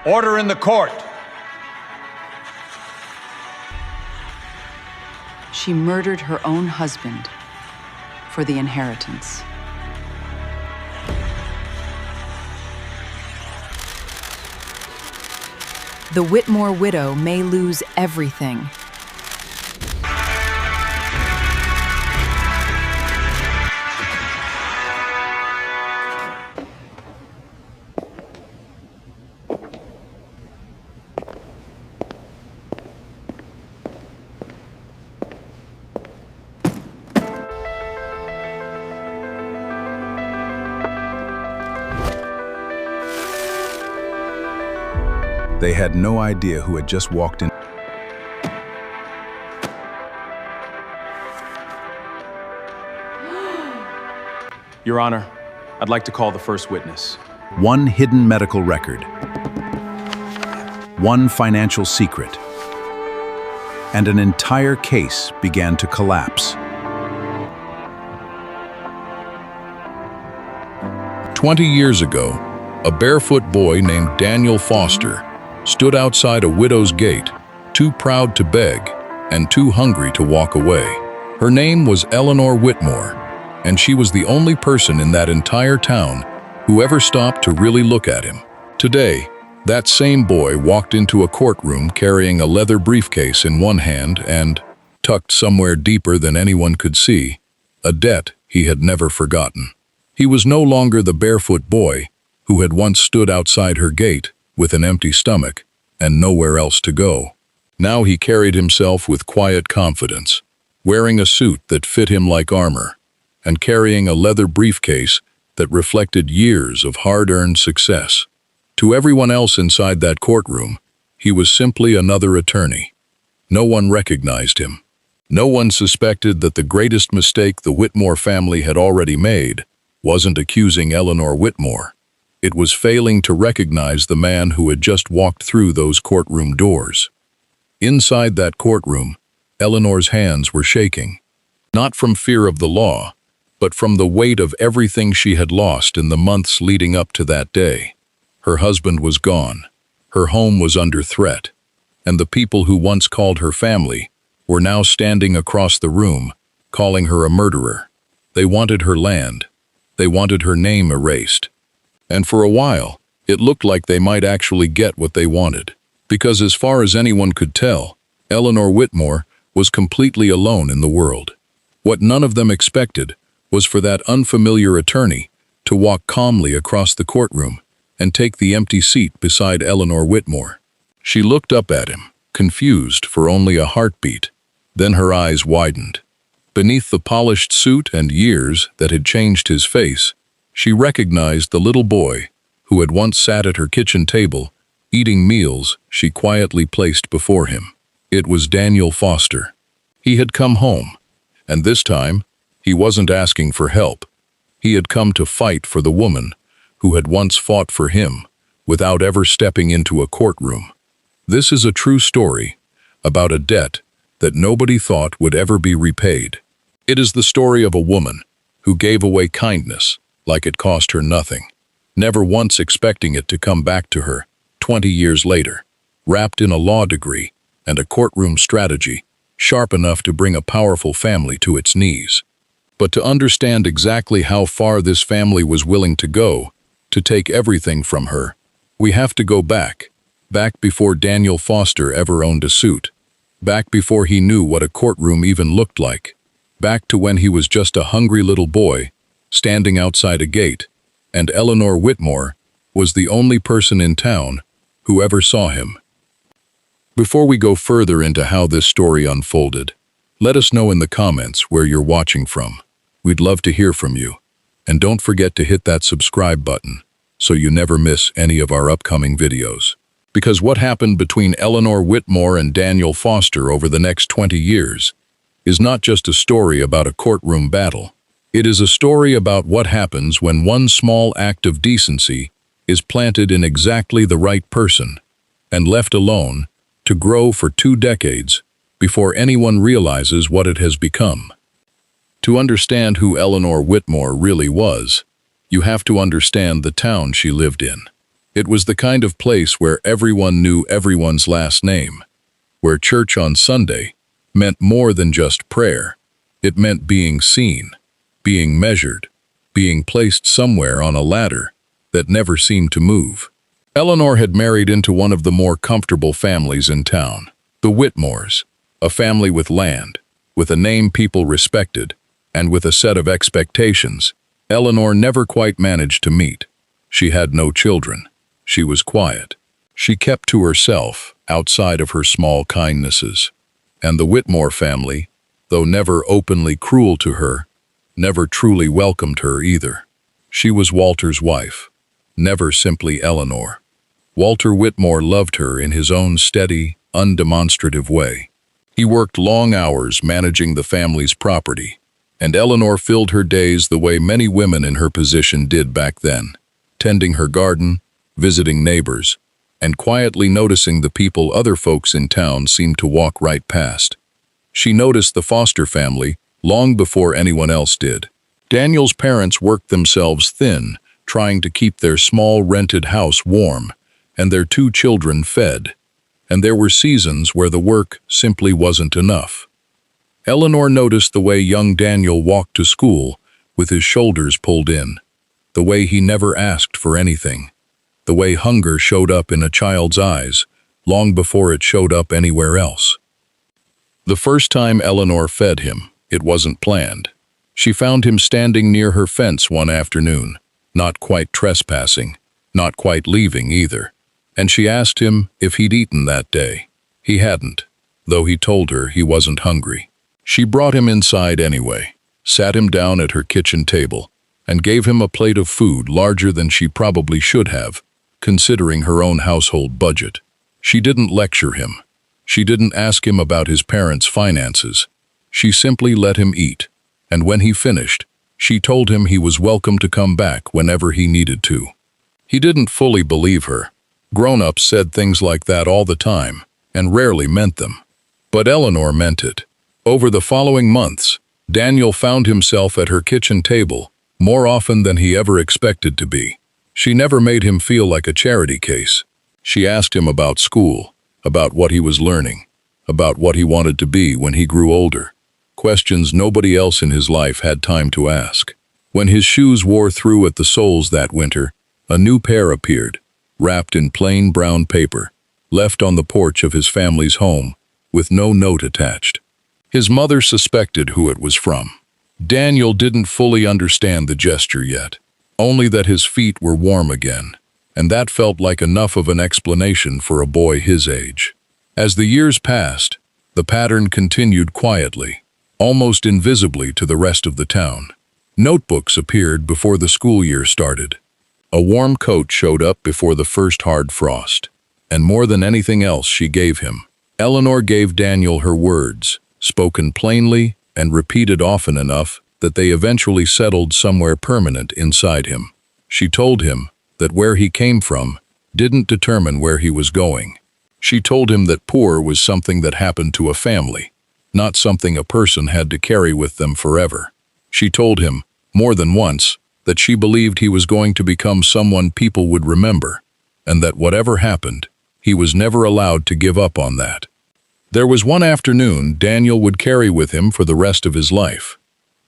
Order in the court. She murdered her own husband for the inheritance. The Whitmore widow may lose everything. They had no idea who had just walked in. Your Honor, I'd like to call the first witness. One hidden medical record, one financial secret, and an entire case began to collapse. 20 years ago, a barefoot boy named Daniel Foster stood outside a widow's gate, too proud to beg and too hungry to walk away. Her name was Eleanor Whitmore, and she was the only person in that entire town who ever stopped to really look at him. Today, that same boy walked into a courtroom carrying a leather briefcase in one hand and, tucked somewhere deeper than anyone could see, a debt he had never forgotten. He was no longer the barefoot boy who had once stood outside her gate with an empty stomach and nowhere else to go. Now he carried himself with quiet confidence, wearing a suit that fit him like armor, and carrying a leather briefcase that reflected years of hard-earned success. To everyone else inside that courtroom, he was simply another attorney. No one recognized him. No one suspected that the greatest mistake the Whitmore family had already made wasn't accusing Eleanor Whitmore. It was failing to recognize the man who had just walked through those courtroom doors. Inside that courtroom, Eleanor's hands were shaking, not from fear of the law, but from the weight of everything she had lost in the months leading up to that day. Her husband was gone, her home was under threat, and the people who once called her family were now standing across the room, calling her a murderer. They wanted her land, they wanted her name erased. And for a while, it looked like they might actually get what they wanted, because as far as anyone could tell, Eleanor Whitmore was completely alone in the world. What none of them expected was for that unfamiliar attorney to walk calmly across the courtroom and take the empty seat beside Eleanor Whitmore. She looked up at him, confused for only a heartbeat. Then her eyes widened. Beneath the polished suit and years that had changed his face, she recognized the little boy who had once sat at her kitchen table, eating meals she quietly placed before him. It was Daniel Foster. He had come home, and this time, he wasn't asking for help. He had come to fight for the woman who had once fought for him without ever stepping into a courtroom. This is a true story about a debt that nobody thought would ever be repaid. It is the story of a woman who gave away kindness like it cost her nothing, never once expecting it to come back to her 20 years later, wrapped in a law degree and a courtroom strategy sharp enough to bring a powerful family to its knees. But to understand exactly how far this family was willing to go to take everything from her, we have to go back before Daniel Foster ever owned a suit, back before he knew what a courtroom even looked like, back to when he was just a hungry little boy standing outside a gate, and Eleanor Whitmore was the only person in town who ever saw him. Before we go further into how this story unfolded, let us know in the comments where you're watching from. We'd love to hear from you. And don't forget to hit that subscribe button so you never miss any of our upcoming videos. Because what happened between Eleanor Whitmore and Daniel Foster over the next 20 years is not just a story about a courtroom battle. It is a story about what happens when one small act of decency is planted in exactly the right person and left alone to grow for 2 decades before anyone realizes what it has become. To understand who Eleanor Whitmore really was, you have to understand the town she lived in. It was the kind of place where everyone knew everyone's last name, where church on Sunday meant more than just prayer. It meant being seen, being measured, being placed somewhere on a ladder that never seemed to move. Eleanor had married into one of the more comfortable families in town, the Whitmores, a family with land, with a name people respected, and with a set of expectations Eleanor never quite managed to meet. She had no children. She was quiet. She kept to herself, outside of her small kindnesses. And the Whitmore family, though never openly cruel to her, never truly welcomed her either. She was Walter's wife, never simply Eleanor. Walter Whitmore loved her in his own steady, undemonstrative way. He worked long hours managing the family's property, and Eleanor filled her days the way many women in her position did back then, tending her garden, visiting neighbors, and quietly noticing the people other folks in town seemed to walk right past. She noticed the Foster family long before anyone else did. Daniel's parents worked themselves thin, trying to keep their small rented house warm, and their 2 children fed, and there were seasons where the work simply wasn't enough. Eleanor noticed the way young Daniel walked to school with his shoulders pulled in, the way he never asked for anything, the way hunger showed up in a child's eyes long before it showed up anywhere else. The first time Eleanor fed him, it wasn't planned. She found him standing near her fence one afternoon, not quite trespassing, not quite leaving either, and she asked him if he'd eaten that day. He hadn't, though he told her he wasn't hungry. She brought him inside anyway, sat him down at her kitchen table, and gave him a plate of food larger than she probably should have, considering her own household budget. She didn't lecture him. She didn't ask him about his parents' finances. She simply let him eat, and when he finished, she told him he was welcome to come back whenever he needed to. He didn't fully believe her. Grown-ups said things like that all the time, and rarely meant them. But Eleanor meant it. Over the following months, Daniel found himself at her kitchen table more often than he ever expected to be. She never made him feel like a charity case. She asked him about school, about what he was learning, about what he wanted to be when he grew older. Questions nobody else in his life had time to ask. When his shoes wore through at the soles that winter, a new pair appeared, wrapped in plain brown paper, left on the porch of his family's home, with no note attached. His mother suspected who it was from. Daniel didn't fully understand the gesture yet, only that his feet were warm again, and that felt like enough of an explanation for a boy his age. As the years passed, the pattern continued quietly, almost invisibly to the rest of the town. Notebooks appeared before the school year started. A warm coat showed up before the first hard frost, and more than anything else she gave him, Eleanor gave Daniel her words, spoken plainly and repeated often enough that they eventually settled somewhere permanent inside him. She told him that where he came from didn't determine where he was going. She told him that poor was something that happened to a family, not something a person had to carry with them forever. She told him, more than once, that she believed he was going to become someone people would remember, and that whatever happened, he was never allowed to give up on that. There was one afternoon Daniel would carry with him for the rest of his life.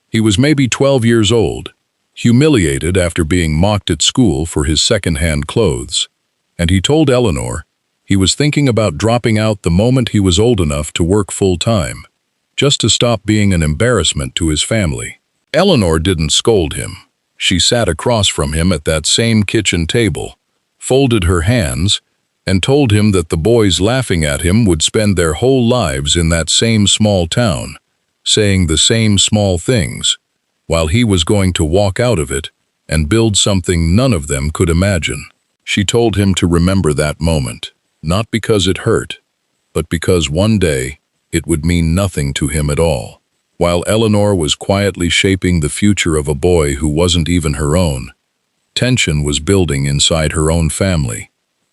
He was maybe 12 years old, humiliated after being mocked at school for his second-hand clothes, and he told Eleanor he was thinking about dropping out the moment he was old enough to work full-time, just to stop being an embarrassment to his family. Eleanor didn't scold him. She sat across from him at that same kitchen table, folded her hands, and told him that the boys laughing at him would spend their whole lives in that same small town, saying the same small things, while he was going to walk out of it and build something none of them could imagine. She told him to remember that moment, not because it hurt, but because one day it would mean nothing to him at all. While Eleanor was quietly shaping the future of a boy who wasn't even her own, tension was building inside her own family.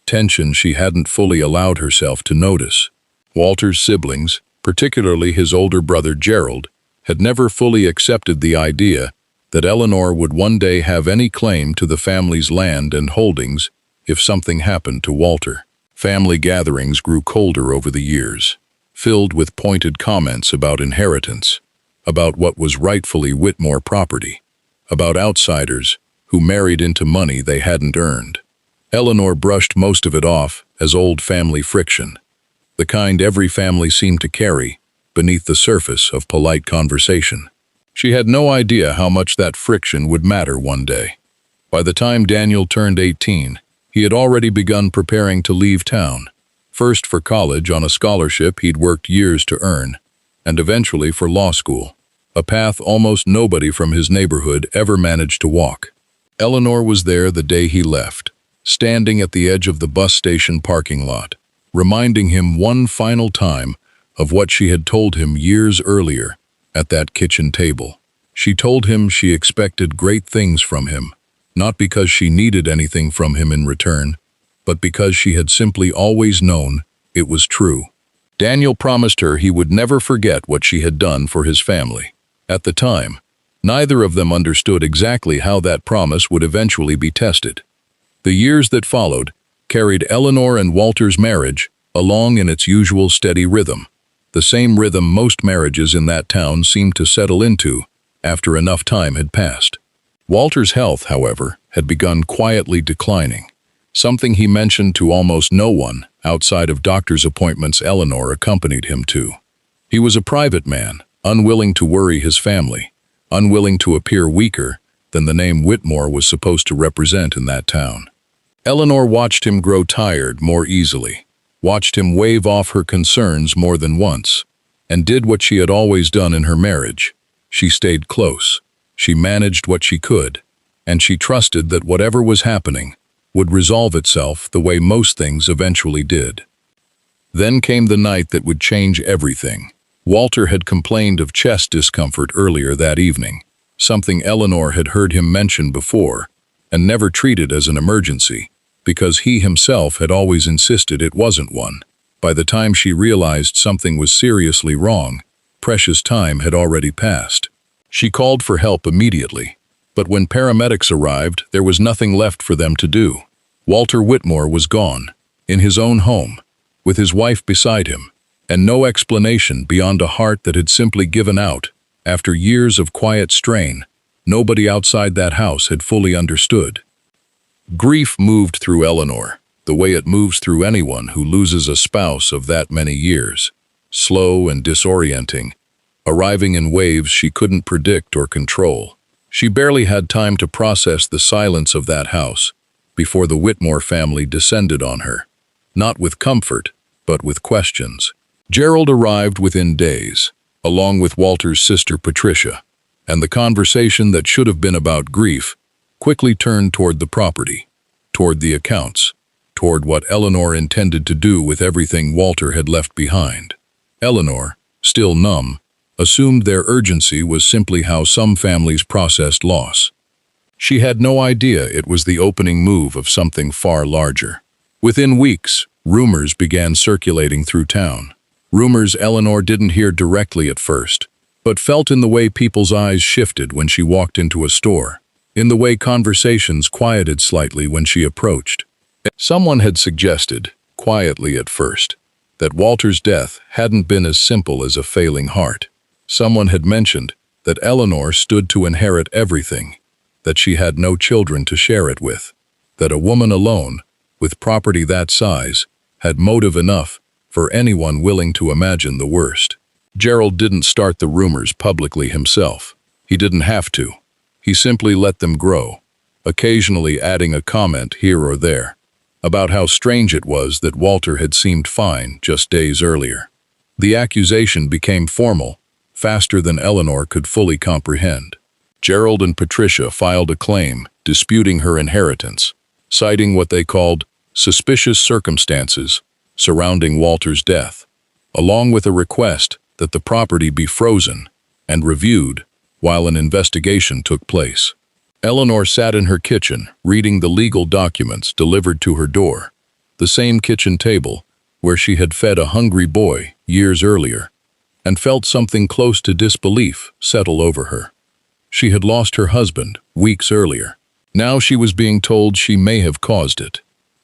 Tension she hadn't fully allowed herself to notice. Walter's siblings, particularly his older brother Gerald, had never fully accepted the idea that Eleanor would one day have any claim to the family's land and holdings if something happened to Walter. Family gatherings grew colder over the years, filled with pointed comments about inheritance, about what was rightfully Whitmore property, about outsiders who married into money they hadn't earned. Eleanor brushed most of it off as old family friction, the kind every family seemed to carry beneath the surface of polite conversation. She had no idea how much that friction would matter one day. By the time Daniel turned 18, he had already begun preparing to leave town, first for college on a scholarship he'd worked years to earn, and eventually for law school, a path almost nobody from his neighborhood ever managed to walk. Eleanor was there the day he left, standing at the edge of the bus station parking lot, reminding him one final time of what she had told him years earlier at that kitchen table. She told him she expected great things from him, not because she needed anything from him in return, but because she had simply always known it was true. Daniel promised her he would never forget what she had done for his family. At the time, neither of them understood exactly how that promise would eventually be tested. The years that followed carried Eleanor and Walter's marriage along in its usual steady rhythm, the same rhythm most marriages in that town seemed to settle into after enough time had passed. Walter's health, however, had begun quietly declining, something he mentioned to almost no one outside of doctor's appointments Eleanor accompanied him to. He was a private man, unwilling to worry his family, unwilling to appear weaker than the name Whitmore was supposed to represent in that town. Eleanor watched him grow tired more easily, watched him wave off her concerns more than once, and did what she had always done in her marriage. She stayed close. She managed what she could, and she trusted that whatever was happening would resolve itself the way most things eventually did. Then came the night that would change everything. Walter had complained of chest discomfort earlier that evening, something Eleanor had heard him mention before and never treated as an emergency, because he himself had always insisted it wasn't one. By the time she realized something was seriously wrong, precious time had already passed. She called for help immediately, but when paramedics arrived, there was nothing left for them to do. Walter Whitmore was gone, in his own home, with his wife beside him, and no explanation beyond a heart that had simply given out. After years of quiet strain, nobody outside that house had fully understood. Grief moved through Eleanor, the way it moves through anyone who loses a spouse of that many years, slow and disorienting, arriving in waves she couldn't predict or control. She barely had time to process the silence of that house before the Whitmore family descended on her, not with comfort, but with questions. Gerald arrived within days, along with Walter's sister Patricia, and the conversation that should have been about grief quickly turned toward the property, toward the accounts, toward what Eleanor intended to do with everything Walter had left behind. Eleanor, still numb, assumed their urgency was simply how some families processed loss. She had no idea it was the opening move of something far larger. Within weeks, rumors began circulating through town. Rumors Eleanor didn't hear directly at first, but felt in the way people's eyes shifted when she walked into a store, in the way conversations quieted slightly when she approached. Someone had suggested, quietly at first, that Walter's death hadn't been as simple as a failing heart. Someone had mentioned that Eleanor stood to inherit everything, that she had no children to share it with, that a woman alone, with property that size, had motive enough for anyone willing to imagine the worst. Gerald didn't start the rumors publicly himself. He didn't have to. He simply let them grow, occasionally adding a comment here or there about how strange it was that Walter had seemed fine just days earlier. The accusation became formal, faster than Eleanor could fully comprehend. Gerald and Patricia filed a claim disputing her inheritance, citing what they called suspicious circumstances surrounding Walter's death, along with a request that the property be frozen and reviewed while an investigation took place. Eleanor sat in her kitchen, reading the legal documents delivered to her door, the same kitchen table where she had fed a hungry boy years earlier, and felt something close to disbelief settle over her. She had lost her husband weeks earlier. Now she was being told she may have caused it,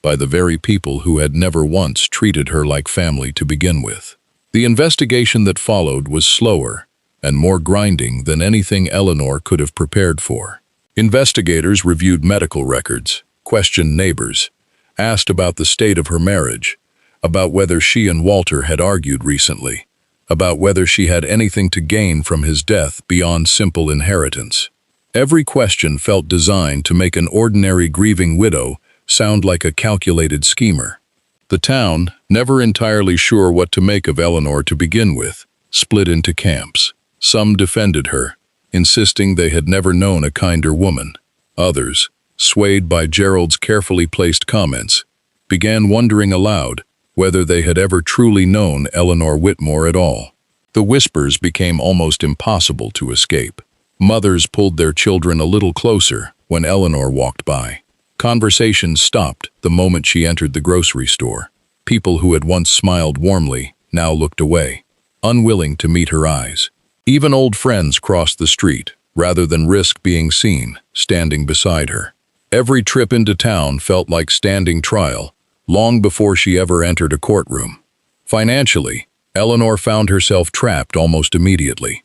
by the very people who had never once treated her like family to begin with. The investigation that followed was slower and more grinding than anything Eleanor could have prepared for. Investigators reviewed medical records, questioned neighbors, asked about the state of her marriage, about whether she and Walter had argued recently, about whether she had anything to gain from his death beyond simple inheritance. Every question felt designed to make an ordinary grieving widow sound like a calculated schemer. The town, never entirely sure what to make of Eleanor to begin with, split into camps. Some defended her, insisting they had never known a kinder woman. Others, swayed by Gerald's carefully placed comments, began wondering aloud whether they had ever truly known Eleanor Whitmore at all. The whispers became almost impossible to escape. Mothers pulled their children a little closer when Eleanor walked by. Conversations stopped the moment she entered the grocery store. People who had once smiled warmly now looked away, unwilling to meet her eyes. Even old friends crossed the street, rather than risk being seen, standing beside her. Every trip into town felt like standing trial, long before she ever entered a courtroom. Financially, Eleanor found herself trapped almost immediately.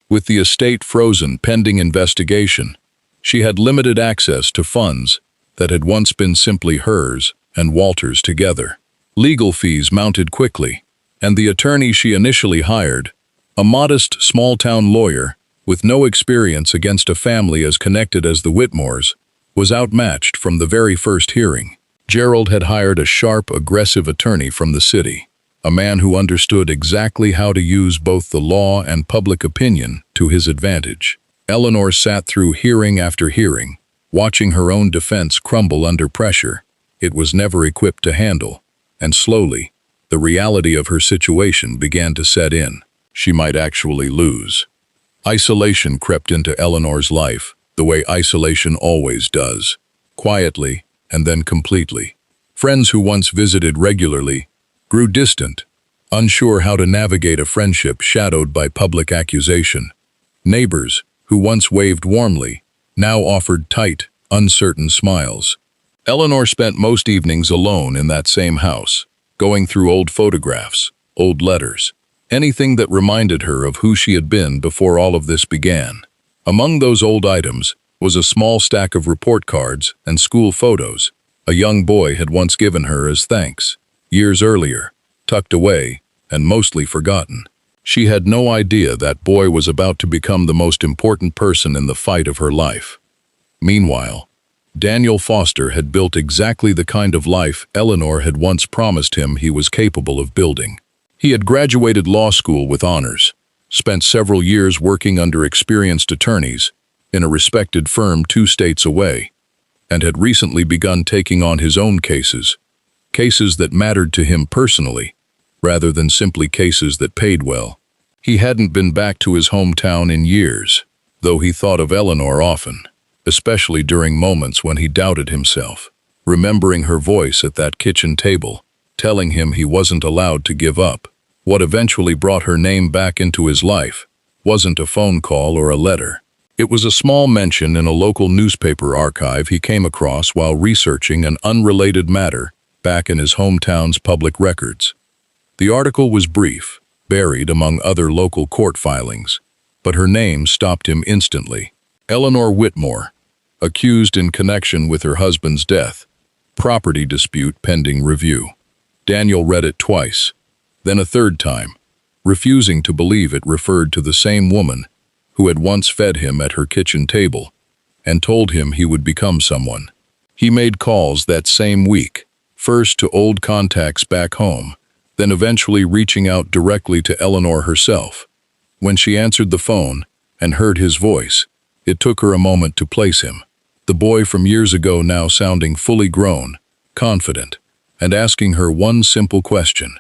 With the estate frozen pending investigation, she had limited access to funds that had once been simply hers and Walter's together. Legal fees mounted quickly, and the attorney she initially hired, a modest small-town lawyer with no experience against a family as connected as the Whitmores, was outmatched from the very first hearing. Gerald had hired a sharp, aggressive attorney from the city, a man who understood exactly how to use both the law and public opinion to his advantage. Eleanor sat through hearing after hearing, watching her own defense crumble under pressure it was never equipped to handle, and slowly, the reality of her situation began to set in. She might actually lose. Isolation crept into Eleanor's life, the way isolation always does, quietly and then completely. Friends who once visited regularly grew distant, unsure how to navigate a friendship shadowed by public accusation. Neighbors, who once waved warmly, now offered tight, uncertain smiles. Eleanor spent most evenings alone in that same house, going through old photographs, old letters, anything that reminded her of who she had been before all of this began. Among those old items was a small stack of report cards and school photos a young boy had once given her as thanks. Years earlier, tucked away, and mostly forgotten. She had no idea that boy was about to become the most important person in the fight of her life. Meanwhile, Daniel Foster had built exactly the kind of life Eleanor had once promised him he was capable of building. He had graduated law school with honors, spent several years working under experienced attorneys in a respected firm 2 states away, and had recently begun taking on his own cases that mattered to him personally, rather than simply cases that paid well. He hadn't been back to his hometown in years, though he thought of Eleanor often, especially during moments when he doubted himself, remembering her voice at that kitchen table, telling him he wasn't allowed to give up. What eventually brought her name back into his life wasn't a phone call or a letter. It was a small mention in a local newspaper archive he came across while researching an unrelated matter back in his hometown's public records. The article was brief, buried among other local court filings, but her name stopped him instantly. Eleanor Whitmore, accused in connection with her husband's death, property dispute pending review. Daniel read it twice, then a third time, refusing to believe it referred to the same woman who had once fed him at her kitchen table and told him he would become someone. He made calls that same week, first to old contacts back home, then eventually reaching out directly to Eleanor herself. When she answered the phone and heard his voice, it took her a moment to place him. The boy from years ago now sounding fully grown, confident, and asking her one simple question.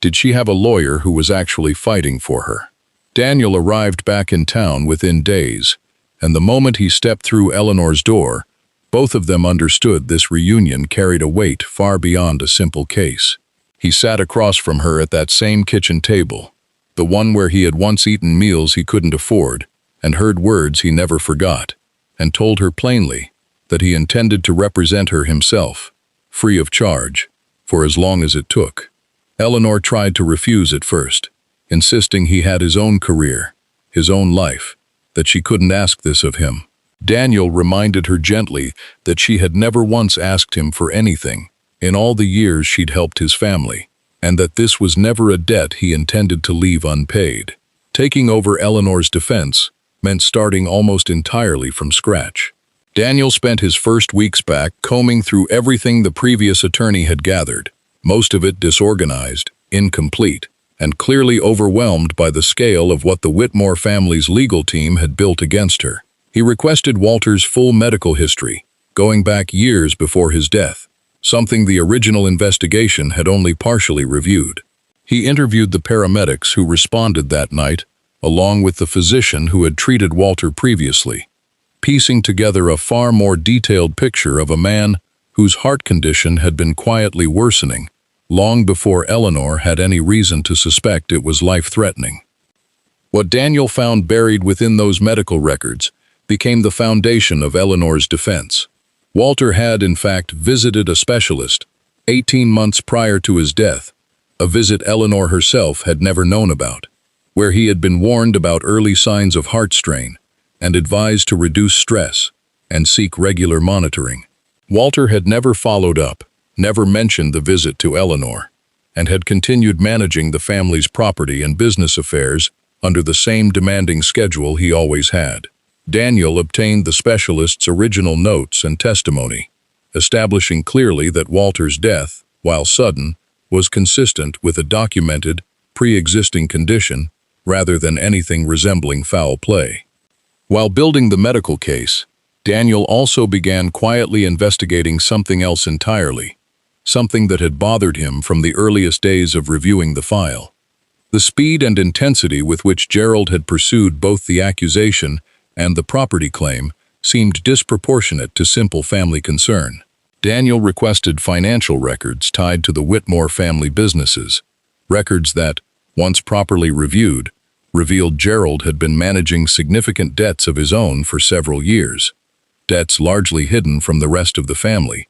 Did she have a lawyer who was actually fighting for her? Daniel arrived back in town within days, and the moment he stepped through Eleanor's door, both of them understood this reunion carried a weight far beyond a simple case. He sat across from her at that same kitchen table, the one where he had once eaten meals he couldn't afford, and heard words he never forgot, and told her plainly that he intended to represent her himself, free of charge, for as long as it took. Eleanor tried to refuse at first, insisting he had his own career, his own life, that she couldn't ask this of him. Daniel reminded her gently that she had never once asked him for anything in all the years she'd helped his family, and that this was never a debt he intended to leave unpaid. Taking over Eleanor's defense meant starting almost entirely from scratch. Daniel spent his first weeks back combing through everything the previous attorney had gathered, most of it disorganized, incomplete, and clearly overwhelmed by the scale of what the Whitmore family's legal team had built against her. He requested Walter's full medical history, going back years before his death, something the original investigation had only partially reviewed. He interviewed the paramedics who responded that night, along with the physician who had treated Walter previously, piecing together a far more detailed picture of a man whose heart condition had been quietly worsening, long before Eleanor had any reason to suspect it was life-threatening. What Daniel found buried within those medical records became the foundation of Eleanor's defense. Walter had, in fact, visited a specialist 18 months prior to his death, a visit Eleanor herself had never known about, where he had been warned about early signs of heart strain and advised to reduce stress and seek regular monitoring. Walter had never followed up, never mentioned the visit to Eleanor, and had continued managing the family's property and business affairs under the same demanding schedule he always had. Daniel obtained the specialist's original notes and testimony, establishing clearly that Walter's death, while sudden, was consistent with a documented, pre-existing condition rather than anything resembling foul play. While building the medical case, Daniel also began quietly investigating something else entirely, something that had bothered him from the earliest days of reviewing the file. The speed and intensity with which Gerald had pursued both the accusation and the property claim seemed disproportionate to simple family concern. Daniel requested financial records tied to the Whitmore family businesses, records that, once properly reviewed, revealed Gerald had been managing significant debts of his own for several years, debts largely hidden from the rest of the family,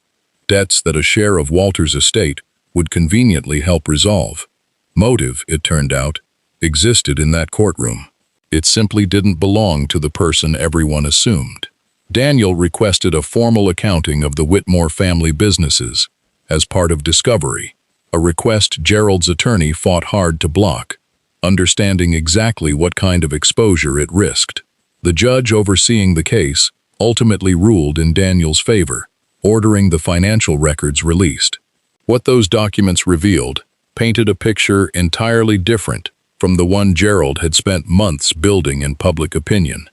debts that a share of Walter's estate would conveniently help resolve. Motive, it turned out, existed in that courtroom. It simply didn't belong to the person everyone assumed. Daniel requested a formal accounting of the Whitmore family businesses as part of discovery, a request Gerald's attorney fought hard to block, understanding exactly what kind of exposure it risked. The judge overseeing the case ultimately ruled in Daniel's favor, ordering the financial records released. What those documents revealed painted a picture entirely different from the one Gerald had spent months building in public opinion.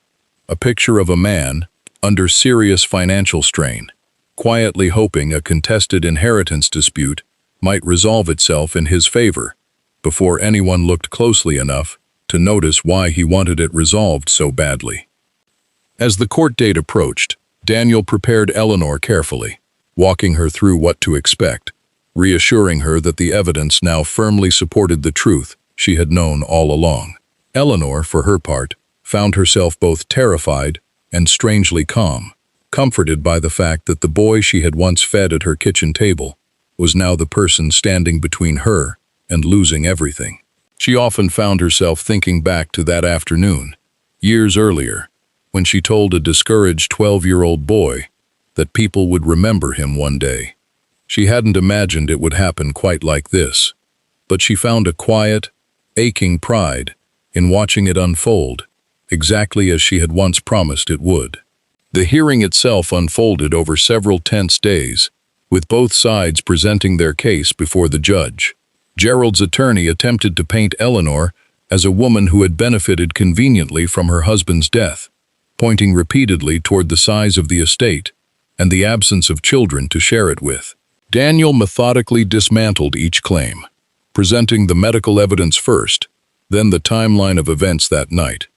A picture of a man under serious financial strain, quietly hoping a contested inheritance dispute might resolve itself in his favor before anyone looked closely enough to notice why he wanted it resolved so badly. As the court date approached, Daniel prepared Eleanor carefully, walking her through what to expect, reassuring her that the evidence now firmly supported the truth she had known all along. Eleanor, for her part, found herself both terrified and strangely calm, comforted by the fact that the boy she had once fed at her kitchen table was now the person standing between her and losing everything. She often found herself thinking back to that afternoon, years earlier, when she told a discouraged 12-year-old boy that people would remember him one day. She hadn't imagined it would happen quite like this, but she found a quiet, aching pride in watching it unfold, exactly as she had once promised it would. The hearing itself unfolded over several tense days, with both sides presenting their case before the judge. Gerald's attorney attempted to paint Eleanor as a woman who had benefited conveniently from her husband's death, pointing repeatedly toward the size of the estate and the absence of children to share it with. Daniel methodically dismantled each claim, presenting the medical evidence first, then the timeline of events that night,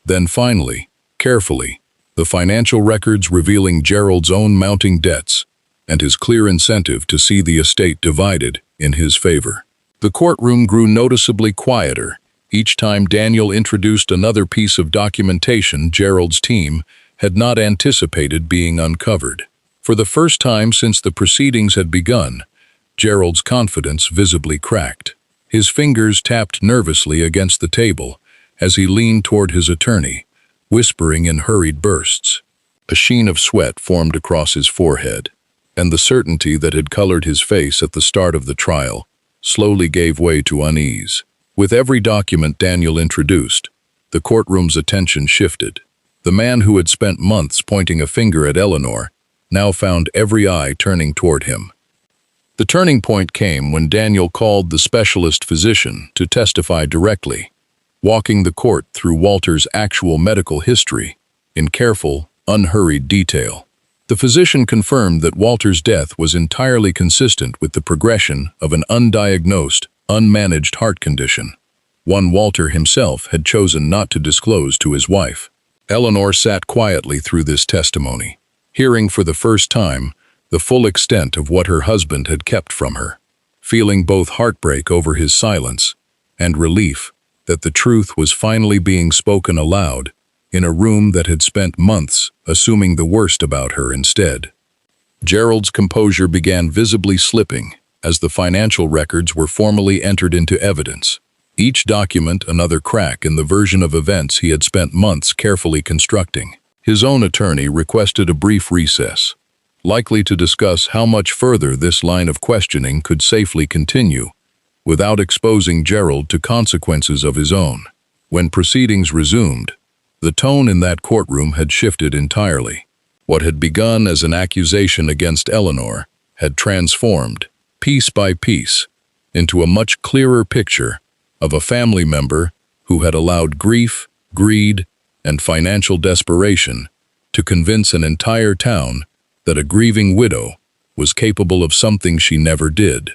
then finally, carefully, the financial records revealing Gerald's own mounting debts and his clear incentive to see the estate divided in his favor. The courtroom grew noticeably quieter each time Daniel introduced another piece of documentation Gerald's team had not anticipated being uncovered. For the first time since the proceedings had begun, Gerald's confidence visibly cracked. His fingers tapped nervously against the table as he leaned toward his attorney, whispering in hurried bursts. A sheen of sweat formed across his forehead, and the certainty that had colored his face at the start of the trial slowly gave way to unease. With every document Daniel introduced, the courtroom's attention shifted. The man who had spent months pointing a finger at Eleanor now found every eye turning toward him. The turning point came when Daniel called the specialist physician to testify directly, walking the court through Walter's actual medical history in careful, unhurried detail. The physician confirmed that Walter's death was entirely consistent with the progression of an undiagnosed, unmanaged heart condition, one Walter himself had chosen not to disclose to his wife. Eleanor sat quietly through this testimony, hearing for the first time the full extent of what her husband had kept from her, feeling both heartbreak over his silence and relief that the truth was finally being spoken aloud in a room that had spent months assuming the worst about her instead. Gerald's composure began visibly slipping as the financial records were formally entered into evidence, each document another crack in the version of events he had spent months carefully constructing. His own attorney requested a brief recess, likely to discuss how much further this line of questioning could safely continue without exposing Gerald to consequences of his own. When proceedings resumed, the tone in that courtroom had shifted entirely. What had begun as an accusation against Eleanor had transformed, piece by piece, into a much clearer picture of a family member who had allowed grief, greed, and financial desperation to convince an entire town that a grieving widow was capable of something she never did.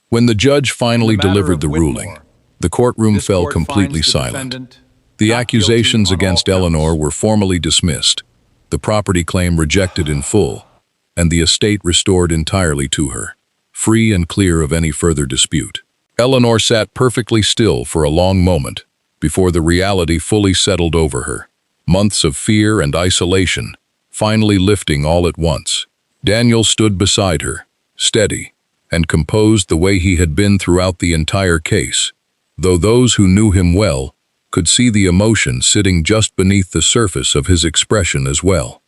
When the judge finally delivered the ruling, the courtroom fell completely silent. The accusations against Eleanor were formally dismissed, the property claim rejected in full, and the estate restored entirely to her, free and clear of any further dispute. Eleanor sat perfectly still for a long moment before the reality fully settled over her. Months of fear and isolation finally lifting all at once. Daniel stood beside her, steady and composed the way he had been throughout the entire case, though those who knew him well could see the emotion sitting just beneath the surface of his expression as well.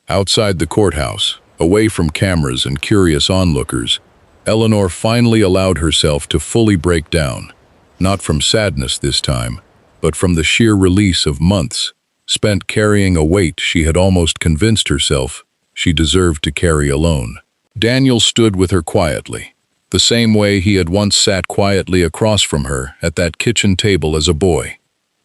Outside the courthouse, away from cameras and curious onlookers, Eleanor finally allowed herself to fully break down, not from sadness this time, but from the sheer release of months spent carrying a weight she had almost convinced herself she deserved to carry alone. Daniel stood with her quietly, the same way he had once sat quietly across from her at that kitchen table as a boy,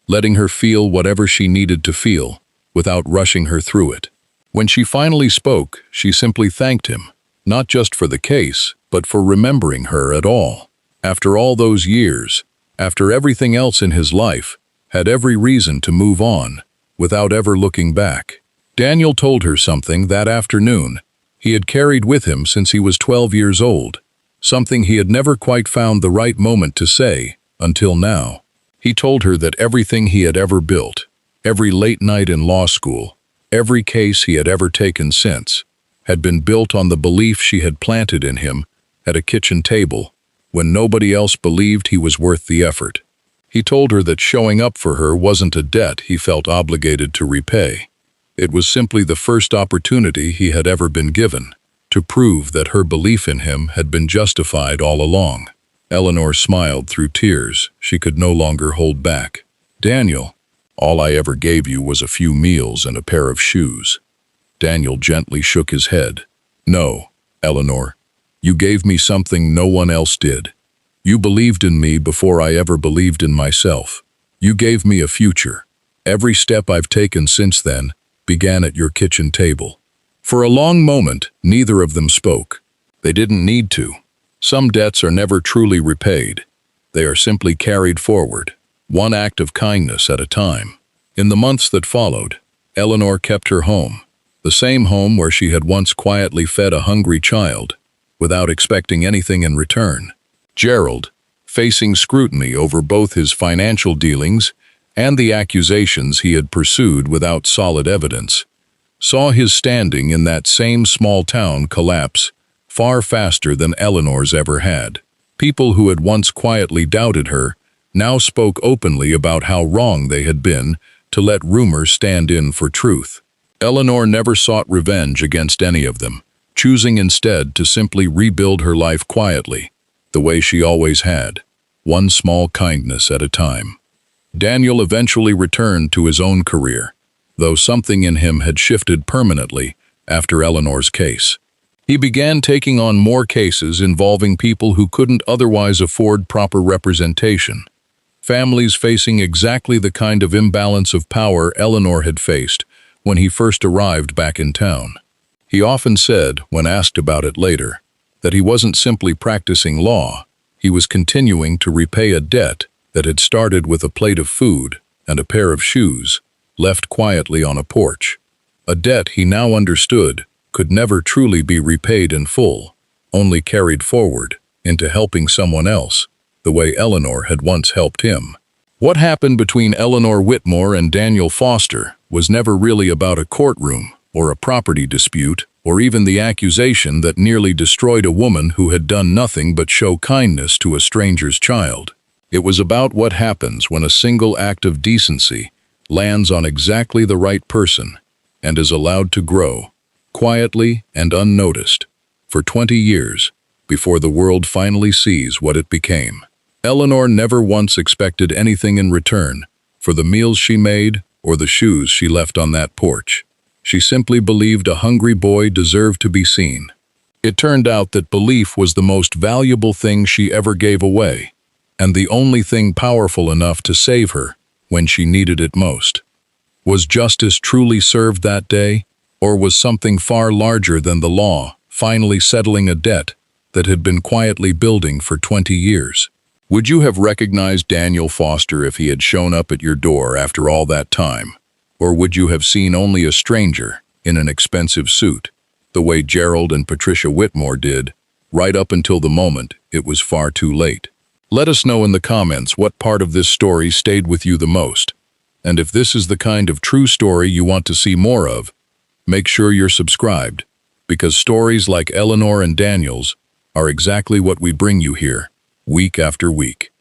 letting her feel whatever she needed to feel without rushing her through it. When she finally spoke, she simply thanked him, not just for the case, but for remembering her at all. After all those years, after everything else in his life, had every reason to move on, without ever looking back. Daniel told her something that afternoon he had carried with him since he was 12 years old, something he had never quite found the right moment to say until now. He told her that everything he had ever built, every late night in law school, every case he had ever taken since, had been built on the belief she had planted in him at a kitchen table when nobody else believed he was worth the effort. He told her that showing up for her wasn't a debt he felt obligated to repay. It was simply the first opportunity he had ever been given to prove that her belief in him had been justified all along. Eleanor smiled through tears she could no longer hold back. "Daniel, all I ever gave you was a few meals and a pair of shoes." Daniel gently shook his head. "No, Eleanor, you gave me something no one else did. You believed in me before I ever believed in myself. You gave me a future. Every step I've taken since then began at your kitchen table." For a long moment, neither of them spoke. They didn't need to. Some debts are never truly repaid. They are simply carried forward, one act of kindness at a time. In the months that followed, Eleanor kept her home, the same home where she had once quietly fed a hungry child, without expecting anything in return. Gerald, facing scrutiny over both his financial dealings and the accusations he had pursued without solid evidence, saw his standing in that same small town collapse far faster than Eleanor's ever had. People who had once quietly doubted her now spoke openly about how wrong they had been to let rumor stand in for truth. Eleanor never sought revenge against any of them, choosing instead to simply rebuild her life quietly, the way she always had, one small kindness at a time. Daniel eventually returned to his own career, though something in him had shifted permanently after Eleanor's case. He began taking on more cases involving people who couldn't otherwise afford proper representation, families facing exactly the kind of imbalance of power Eleanor had faced when he first arrived back in town. He often said, when asked about it later, that he wasn't simply practicing law, he was continuing to repay a debt that had started with a plate of food and a pair of shoes left quietly on a porch. A debt he now understood could never truly be repaid in full, only carried forward into helping someone else, the way Eleanor had once helped him. What happened between Eleanor Whitmore and Daniel Foster was never really about a courtroom or a property dispute or even the accusation that nearly destroyed a woman who had done nothing but show kindness to a stranger's child. It was about what happens when a single act of decency lands on exactly the right person and is allowed to grow, quietly and unnoticed, for 20 years before the world finally sees what it became. Eleanor never once expected anything in return for the meals she made or the shoes she left on that porch. She simply believed a hungry boy deserved to be seen. It turned out that belief was the most valuable thing she ever gave away, and the only thing powerful enough to save her when she needed it most. Was justice truly served that day, or was something far larger than the law finally settling a debt that had been quietly building for 20 years? Would you have recognized Daniel Foster if he had shown up at your door after all that time? Or would you have seen only a stranger in an expensive suit, the way Gerald and Patricia Whitmore did, right up until the moment it was far too late? Let us know in the comments what part of this story stayed with you the most. And if this is the kind of true story you want to see more of, make sure you're subscribed, because stories like Eleanor and Daniel's are exactly what we bring you here, week after week.